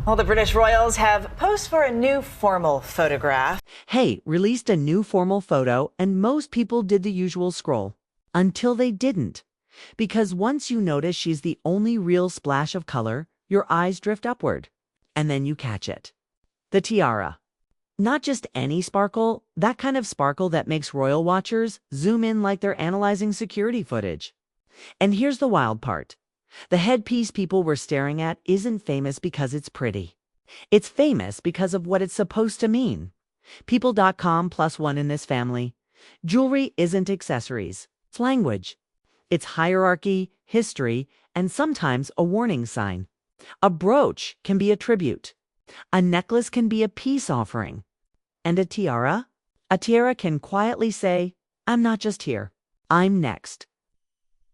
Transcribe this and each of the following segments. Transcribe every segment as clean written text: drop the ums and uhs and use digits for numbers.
Well, the British royals have posed for a new formal photograph. Hey, released a new formal photo, and most people did the usual scroll. Until they didn't. Because once you notice she's the only real splash of color, your eyes drift upward. And then you catch it. The tiara. Not just any sparkle, that kind of sparkle that makes royal watchers zoom in like they're analyzing security footage. And here's the wild part. The headpiece people were staring at isn't famous because it's pretty. It's famous because of what it's supposed to mean. People.com +1 in this family. Jewelry isn't accessories. It's language. It's hierarchy, history, and sometimes a warning sign. A brooch can be a tribute. A necklace can be a peace offering. And a tiara? A tiara can quietly say, I'm not just here. I'm next.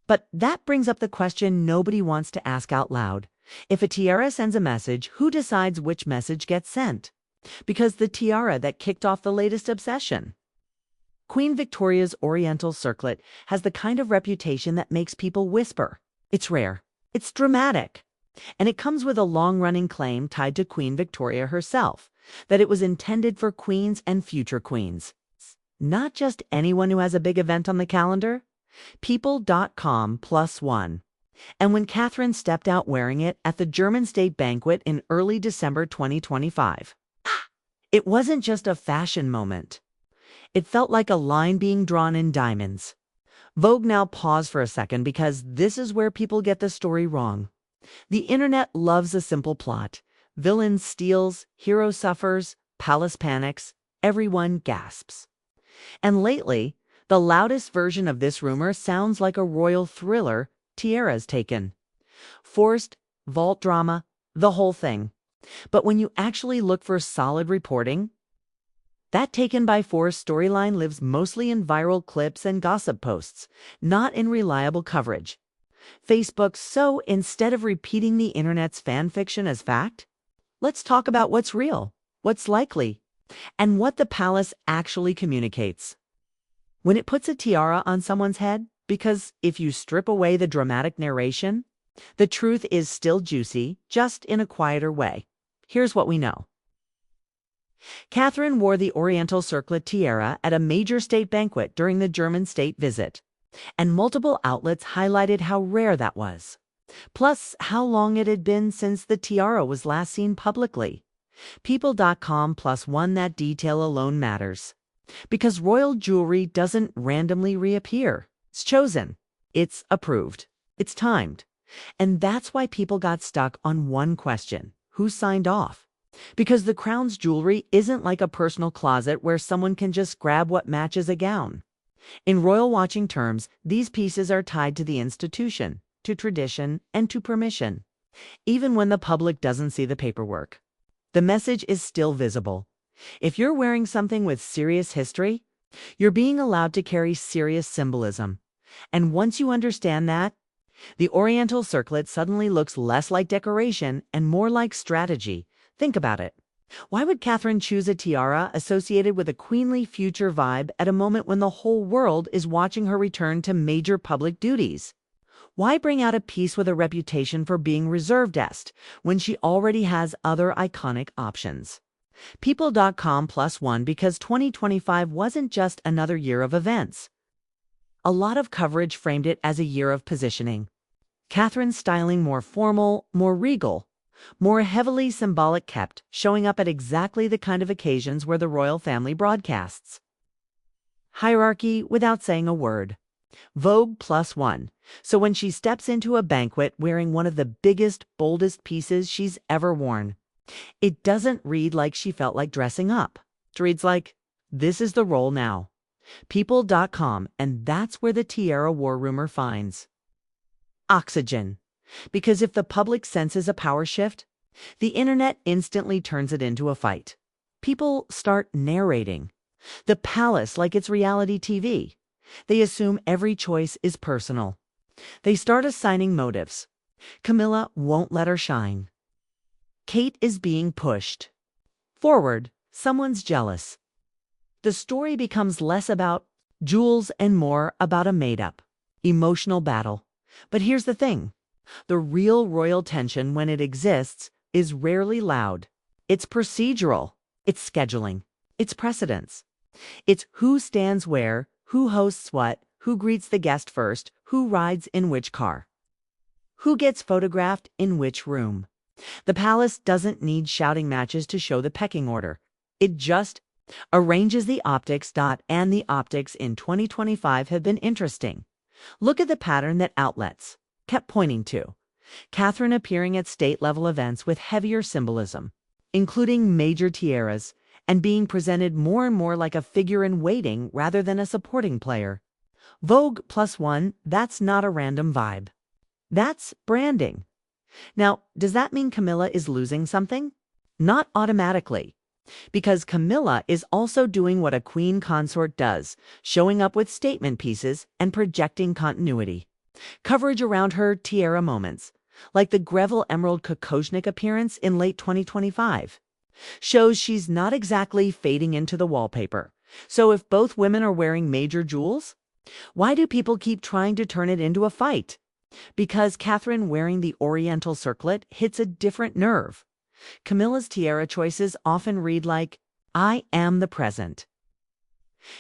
But that brings up the question nobody wants to ask out loud. If a tiara sends a message, who decides which message gets sent? Because the tiara that kicked off the latest obsession. Queen Victoria's Oriental Circlet has the kind of reputation that makes people whisper. It's rare. It's dramatic. And it comes with a long-running claim tied to Queen Victoria herself, that it was intended for queens and future queens. Not just anyone who has a big event on the calendar. People.com +1. And when Catherine stepped out wearing it at the German state banquet in early December 2025, it wasn't just a fashion moment. It felt like a line being drawn in diamonds. Vogue now pause for a second because this is where people get the story wrong. The internet loves a simple plot. Villain steals, hero suffers, palace panics, everyone gasps. And lately, the loudest version of this rumor sounds like a royal thriller Tiara's taken. Forced, vault drama, the whole thing. But when you actually look for solid reporting, that taken by force storyline lives mostly in viral clips and gossip posts, not in reliable coverage. Facebook, so instead of repeating the internet's fan fiction as fact, let's talk about what's real, what's likely, and what the palace actually communicates. When it puts a tiara on someone's head, because if you strip away the dramatic narration, the truth is still juicy, just in a quieter way. Here's what we know. Catherine wore the Oriental Circlet tiara at a major state banquet during the German state visit, and multiple outlets highlighted how rare that was, plus how long it had been since the tiara was last seen publicly. People.com +1. That detail alone matters. Because royal jewelry doesn't randomly reappear. It's chosen. It's approved. It's timed. And that's why people got stuck on one question. Who signed off? Because the crown's jewelry isn't like a personal closet where someone can just grab what matches a gown. In royal watching terms, these pieces are tied to the institution, to tradition, and to permission. Even when the public doesn't see the paperwork. The message is still visible. If you're wearing something with serious history, you're being allowed to carry serious symbolism. And once you understand that, the Oriental Circlet suddenly looks less like decoration and more like strategy. Think about it. Why would Catherine choose a tiara associated with a queenly future vibe at a moment when the whole world is watching her return to major public duties? Why bring out a piece with a reputation for being reservedest when she already has other iconic options? People.com +1. Because 2025 wasn't just another year of events. A lot of coverage framed it as a year of positioning. Catherine's styling more formal, more regal, more heavily symbolic, kept showing up at exactly the kind of occasions where the royal family broadcasts. Hierarchy without saying a word. Vogue +1. So when she steps into a banquet wearing one of the biggest, boldest pieces she's ever worn, it doesn't read like she felt like dressing up. It reads like, this is the role now. People.com, and that's where the tiara war rumor finds oxygen. Because if the public senses a power shift, the internet instantly turns it into a fight. People start narrating the palace like it's reality TV. They assume every choice is personal. They start assigning motives. Camilla won't let her shine. Kate is being pushed forward. Someone's jealous. The story becomes less about jewels and more about a made-up, emotional battle. But here's the thing. The real royal tension, when it exists, is rarely loud. It's procedural. It's scheduling. It's precedence. It's who stands where, who hosts what, who greets the guest first, who rides in which car, who gets photographed in which room. The palace doesn't need shouting matches to show the pecking order. It just arranges the optics. And the optics in 2025 have been interesting. Look at the pattern that outlets kept pointing to. Catherine appearing at state-level events with heavier symbolism, including major tiaras, and being presented more and more like a figure in waiting rather than a supporting player. Vogue +1, that's not a random vibe. That's branding. Now, does that mean Camilla is losing something? Not automatically, because Camilla is also doing what a queen consort does, showing up with statement pieces and projecting continuity. Coverage around her tiara moments, like the Greville Emerald Kokoschnik appearance in late 2025, shows she's not exactly fading into the wallpaper. So if both women are wearing major jewels, why do people keep trying to turn it into a fight? Because Catherine wearing the Oriental circlet hits a different nerve. Camilla's tiara choices often read like, I am the present.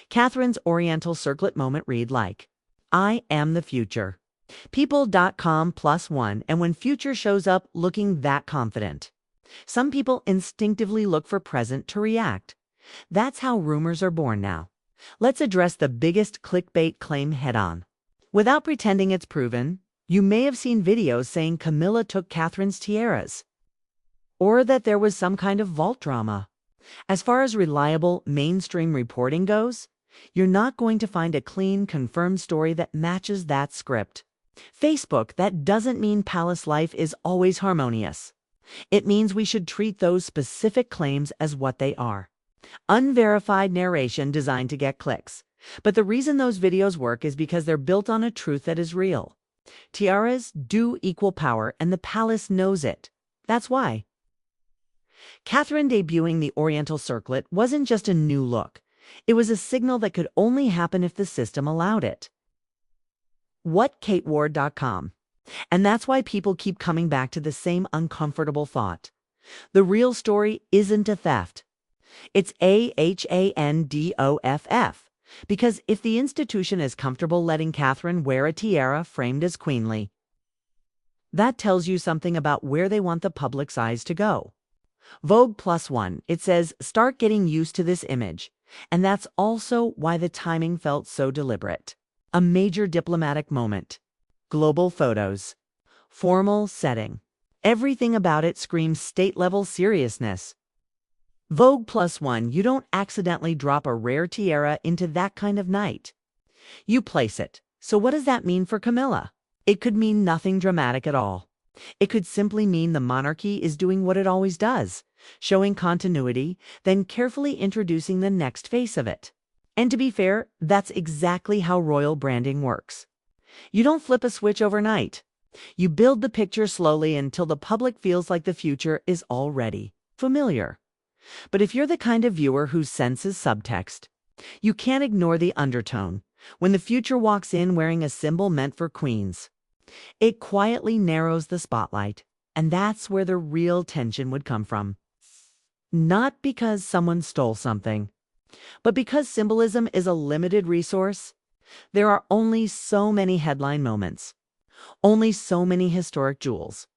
Catherine's Oriental circlet moment read like, I am the future. People.com +1, and when future shows up looking that confident. Some people instinctively look for present to react. That's how rumors are born now. Let's address the biggest clickbait claim head-on. Without pretending it's proven, you may have seen videos saying Camilla took Catherine's tiaras, or that there was some kind of vault drama. As far as reliable mainstream reporting goes, you're not going to find a clean, confirmed story that matches that script. Facebook, that doesn't mean palace life is always harmonious. It means we should treat those specific claims as what they are. Unverified narration designed to get clicks. But the reason those videos work is because they're built on a truth that is real. Tiaras do equal power, and the palace knows it. That's why. Catherine debuting the Oriental circlet wasn't just a new look. It was a signal that could only happen if the system allowed it. WhatKateWard.com. And that's why people keep coming back to the same uncomfortable thought. The real story isn't a theft. It's AHANDOFF. Because if the institution is comfortable letting Catherine wear a tiara framed as queenly, that tells you something about where they want the public's eyes to go. Vogue +1, it says, start getting used to this image. And that's also why the timing felt so deliberate. A major diplomatic moment. Global photos. Formal setting. Everything about it screams state-level seriousness. Vogue +1, you don't accidentally drop a rare tiara into that kind of night. You place it. So what does that mean for Camilla? It could mean nothing dramatic at all. It could simply mean the monarchy is doing what it always does, showing continuity, then carefully introducing the next face of it. And to be fair, that's exactly how royal branding works. You don't flip a switch overnight. You build the picture slowly until the public feels like the future is already familiar. But if you're the kind of viewer who senses subtext, you can't ignore the undertone. When the future walks in wearing a symbol meant for queens, it quietly narrows the spotlight, and that's where the real tension would come from. Not because someone stole something, but because symbolism is a limited resource. There are only so many headline moments, only so many historic jewels,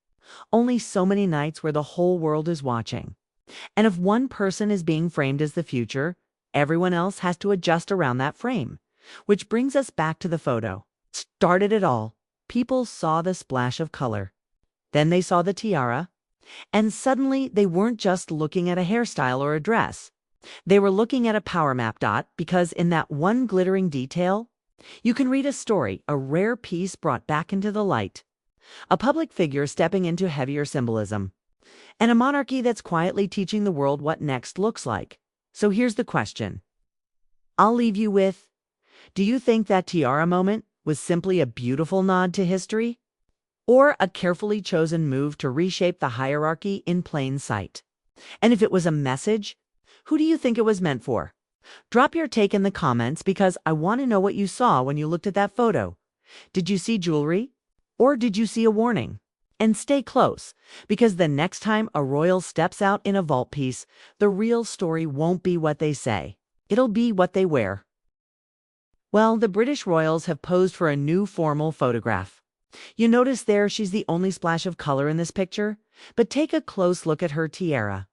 only so many nights where the whole world is watching. And if one person is being framed as the future, everyone else has to adjust around that frame. Which brings us back to the photo. Started it all. People saw the splash of color. Then they saw the tiara. And suddenly they weren't just looking at a hairstyle or a dress. They were looking at a power map. Because in that one glittering detail, you can read a story, a rare piece brought back into the light. A public figure stepping into heavier symbolism. And a monarchy that's quietly teaching the world what next looks like. So here's the question. I'll leave you with, do you think that tiara moment was simply a beautiful nod to history? Or a carefully chosen move to reshape the hierarchy in plain sight? And if it was a message, who do you think it was meant for? Drop your take in the comments because I want to know what you saw when you looked at that photo. Did you see jewelry? Or did you see a warning? And stay close, because the next time a royal steps out in a vault piece, the real story won't be what they say. It'll be what they wear. Well, the British royals have posed for a new formal photograph. You notice there she's the only splash of color in this picture? But take a close look at her tiara.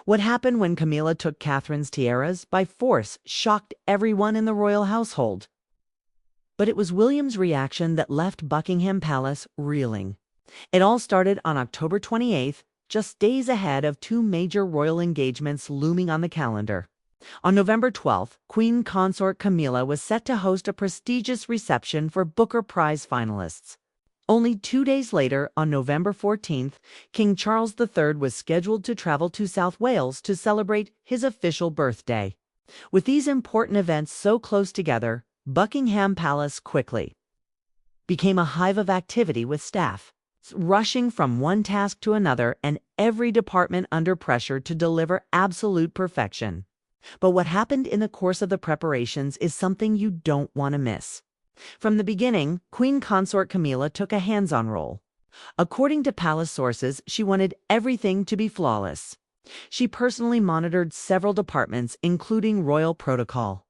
What happened when Camilla took Catherine's tiaras by force shocked everyone in the royal household. But it was William's reaction that left Buckingham Palace reeling. It all started on October 28th, just days ahead of two major royal engagements looming on the calendar. On November 12th, Queen Consort Camilla was set to host a prestigious reception for Booker Prize finalists. Only 2 days later, on November 14th, King Charles III was scheduled to travel to South Wales to celebrate his official birthday. With these important events so close together, Buckingham Palace quickly became a hive of activity with staff rushing from one task to another and every department under pressure to deliver absolute perfection. But what happened in the course of the preparations is something you don't want to miss. From the beginning, Queen Consort Camilla took a hands-on role. According to palace sources, she wanted everything to be flawless. She personally monitored several departments, including royal protocol,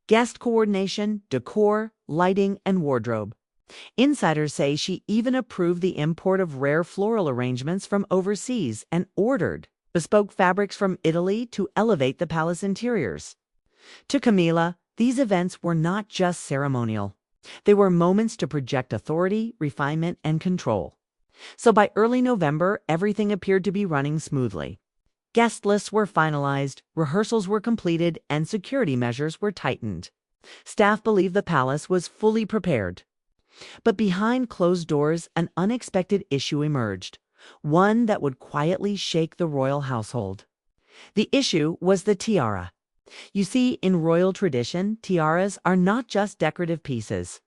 guest coordination, decor, lighting, and wardrobe. Insiders say she even approved the import of rare floral arrangements from overseas and ordered bespoke fabrics from Italy to elevate the palace interiors. To Camilla, these events were not just ceremonial. They were moments to project authority, refinement, and control. So by early November, everything appeared to be running smoothly. Guest lists were finalized, rehearsals were completed, and security measures were tightened. Staff believed the palace was fully prepared. But behind closed doors, an unexpected issue emerged, one that would quietly shake the royal household. The issue was the tiara. You see, in royal tradition, tiaras are not just decorative pieces.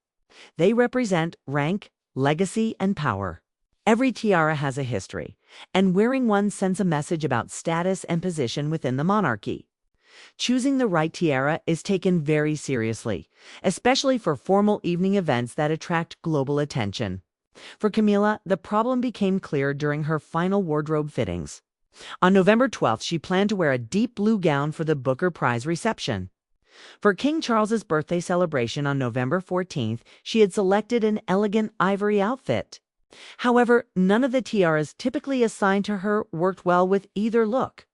They represent rank, legacy, and power. Every tiara has a history, and wearing one sends a message about status and position within the monarchy. Choosing the right tiara is taken very seriously, especially for formal evening events that attract global attention. For Camilla, the problem became clear during her final wardrobe fittings. On November 12th, she planned to wear a deep blue gown for the Booker Prize reception. For King Charles's birthday celebration on November 14th, she had selected an elegant ivory outfit. However, none of the tiaras typically assigned to her worked well with either look.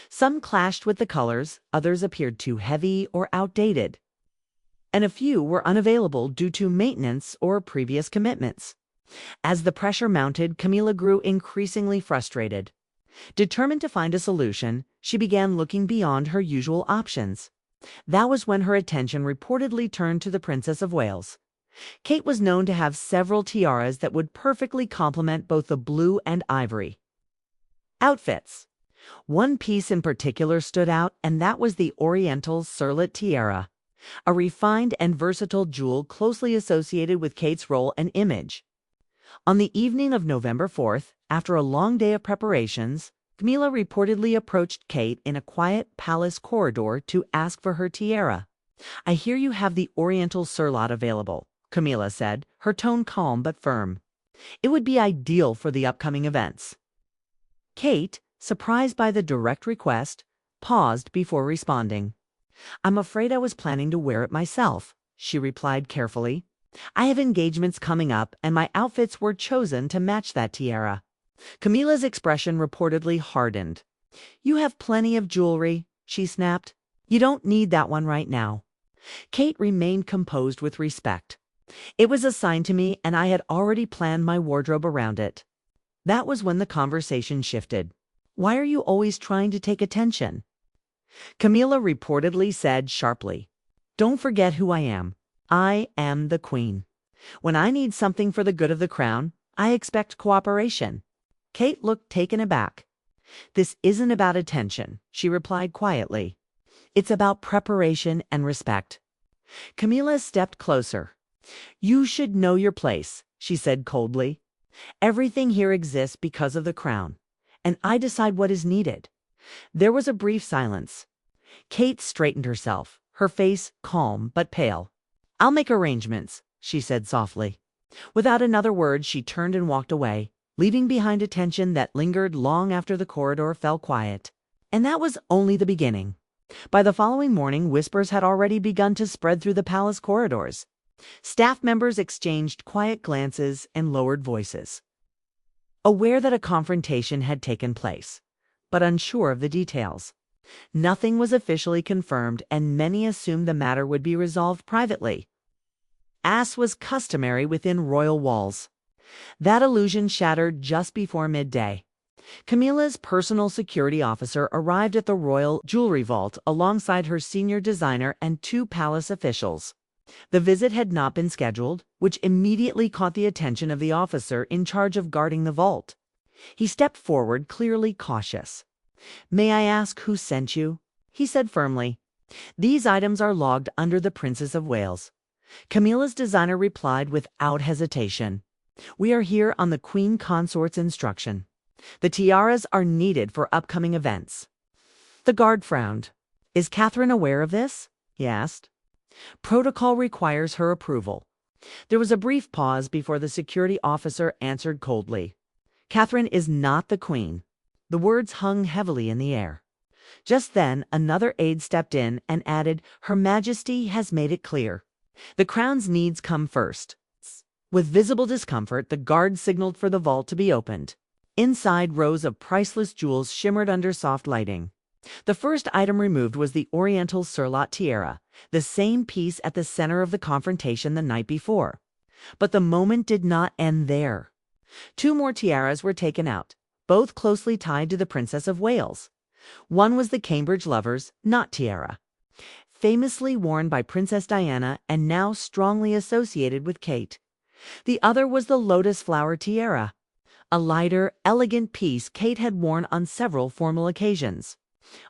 Some clashed with the colors, others appeared too heavy or outdated, and a few were unavailable due to maintenance or previous commitments. As the pressure mounted, Camilla grew increasingly frustrated. Determined to find a solution, she began looking beyond her usual options. That was when her attention reportedly turned to the Princess of Wales. Kate was known to have several tiaras that would perfectly complement both the blue and ivory outfits. One piece in particular stood out, and that was the Oriental Surlet tiara, a refined and versatile jewel closely associated with Kate's role and image. On the evening of November 4th, after a long day of preparations, Camilla reportedly approached Kate in a quiet palace corridor to ask for her tiara. "I hear you have the Oriental Surlet available," Camilla said, her tone calm but firm. "It would be ideal for the upcoming events." Kate, surprised by the direct request, paused before responding. "I'm afraid I was planning to wear it myself," she replied carefully. "I have engagements coming up, and my outfits were chosen to match that tiara." Camilla's expression reportedly hardened. "You have plenty of jewelry," she snapped. "You don't need that one right now." Kate remained composed with respect. "It was assigned to me, and I had already planned my wardrobe around it." That was when the conversation shifted. "Why are you always trying to take attention?" Camilla reportedly said sharply, "Don't forget who I am. I am the queen. When I need something for the good of the crown, I expect cooperation." Kate looked taken aback. "This isn't about attention," she replied quietly. "It's about preparation and respect." Camilla stepped closer. "You should know your place," she said coldly. "Everything here exists because of the crown, and I decide what is needed." There was a brief silence. Kate straightened herself, her face calm but pale. "I'll make arrangements," she said softly. Without another word, she turned and walked away, leaving behind a tension that lingered long after the corridor fell quiet. And that was only the beginning. By the following morning, whispers had already begun to spread through the palace corridors. Staff members exchanged quiet glances and lowered voices, aware that a confrontation had taken place, but unsure of the details. Nothing was officially confirmed, and many assumed the matter would be resolved privately, as was customary within royal walls. That illusion shattered just before midday. Camilla's personal security officer arrived at the royal jewelry vault alongside her senior designer and two palace officials. The visit had not been scheduled, which immediately caught the attention of the officer in charge of guarding the vault. He stepped forward, clearly cautious. "May I ask who sent you?" he said firmly. "These items are logged under the Princess of Wales." Camilla's designer replied without hesitation. "We are here on the Queen Consort's instruction. The tiaras are needed for upcoming events." The guard frowned. "Is Catherine aware of this?" he asked. "Protocol requires her approval." There was a brief pause before the security officer answered coldly. "Catherine is not the queen." The words hung heavily in the air. Just then, another aide stepped in and added, "Her Majesty has made it clear. The crown's needs come first." With visible discomfort, the guard signaled for the vault to be opened. Inside, rows of priceless jewels shimmered under soft lighting. The first item removed was the Oriental Surlot tiara, the same piece at the center of the confrontation the night before. But the moment did not end there. Two more tiaras were taken out, both closely tied to the Princess of Wales. One was the Cambridge Lover's knot tiara, famously worn by Princess Diana and now strongly associated with Kate. The other was the Lotus Flower tiara, a lighter, elegant piece Kate had worn on several formal occasions.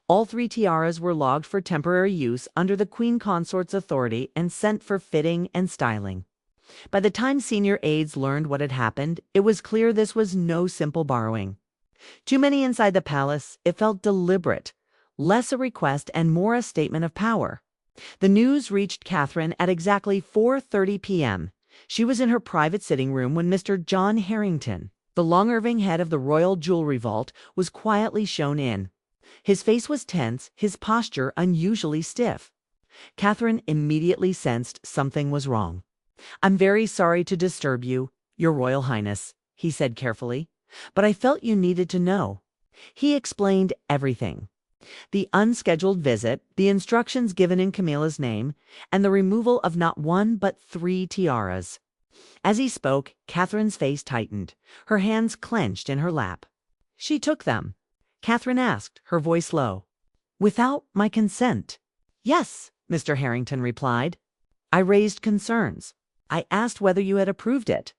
All three tiaras were logged for temporary use under the Queen Consort's authority and sent for fitting and styling. By the time senior aides learned what had happened, it was clear this was no simple borrowing. Too many inside the palace, it felt deliberate, less a request and more a statement of power. The news reached Catherine at exactly 4:30 p.m. She was in her private sitting room when Mr. John Harrington, the long-serving head of the Royal Jewelry Vault, was quietly shown in. His face was tense, his posture unusually stiff. Catherine immediately sensed something was wrong. "I'm very sorry to disturb you, Your Royal Highness," he said carefully, "but I felt you needed to know." He explained everything. The unscheduled visit, the instructions given in Camilla's name, and the removal of not one but 3 tiaras. As he spoke, Catherine's face tightened, her hands clenched in her lap. "She took them?" Catherine asked, her voice low. "Without my consent?" "Yes," Mr. Harrington replied. "I raised concerns. I asked whether you had approved it."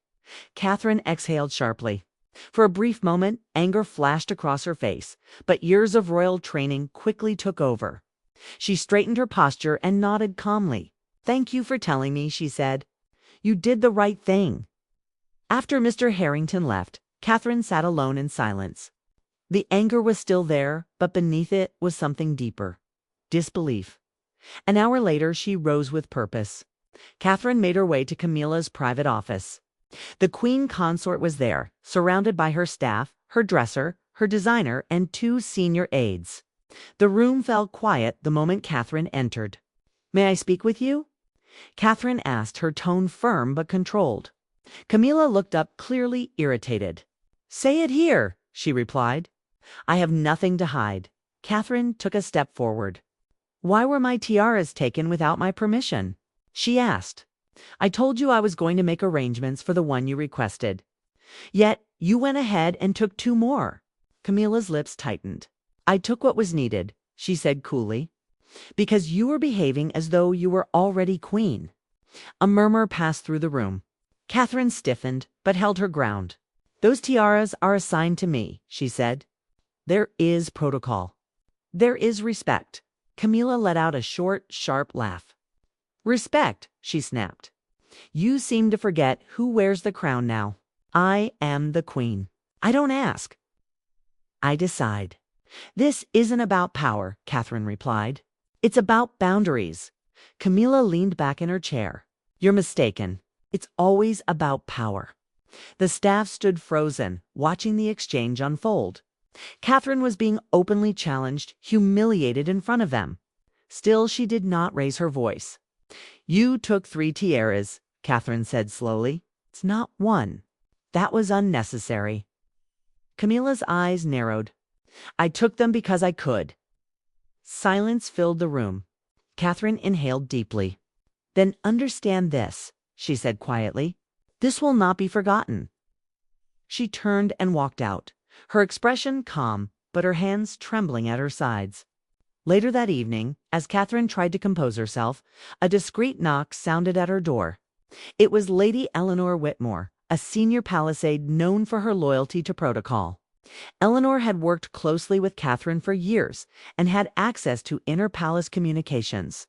Catherine exhaled sharply. For a brief moment, anger flashed across her face, but years of royal training quickly took over. She straightened her posture and nodded calmly. "Thank you for telling me," she said. "You did the right thing." After Mr. Harrington left, Catherine sat alone in silence. The anger was still there, but beneath it was something deeper. Disbelief. An hour later, she rose with purpose. Catherine made her way to Camilla's private office. The Queen Consort was there, surrounded by her staff, her dresser, her designer, and 2 senior aides. The room fell quiet the moment Catherine entered. "May I speak with you?" Catherine asked, her tone firm but controlled. Camilla looked up, clearly irritated. "Say it here," she replied. "I have nothing to hide." Catherine took a step forward. "Why were my tiaras taken without my permission?" she asked. "I told you I was going to make arrangements for the one you requested. Yet you went ahead and took 2 more. Camilla's lips tightened. "I took what was needed," she said coolly, "because you were behaving as though you were already queen." A murmur passed through the room. Catherine stiffened, but held her ground. "Those tiaras are assigned to me," she said. "There is protocol. There is respect." Camilla let out a short, sharp laugh. "Respect," she snapped. "You seem to forget who wears the crown now. I am the queen. I don't ask. I decide." "This isn't about power," Catherine replied. "It's about boundaries." Camilla leaned back in her chair. "You're mistaken. It's always about power. The staff stood frozen, watching the exchange unfold. Catherine was being openly challenged, humiliated in front of them. Still, she did not raise her voice. "You took 3 tiaras," Catherine said slowly. "It's not one. That was unnecessary." Camilla's eyes narrowed. "I took them because I could." Silence filled the room. Catherine inhaled deeply. "Then understand this," she said quietly. "This will not be forgotten." She turned and walked out, her expression calm, but her hands trembling at her sides. Later that evening, as Catherine tried to compose herself, a discreet knock sounded at her door. It was Lady Eleanor Whitmore, a senior Palisade known for her loyalty to protocol. Eleanor had worked closely with Catherine for years and had access to inner palace communications.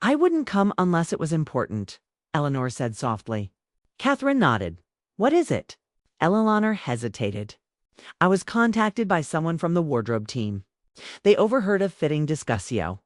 "I wouldn't come unless it was important," Eleanor said softly. Catherine nodded. "What is it?" Eleanor hesitated. "I was contacted by someone from the wardrobe team. They overheard a fitting discussio.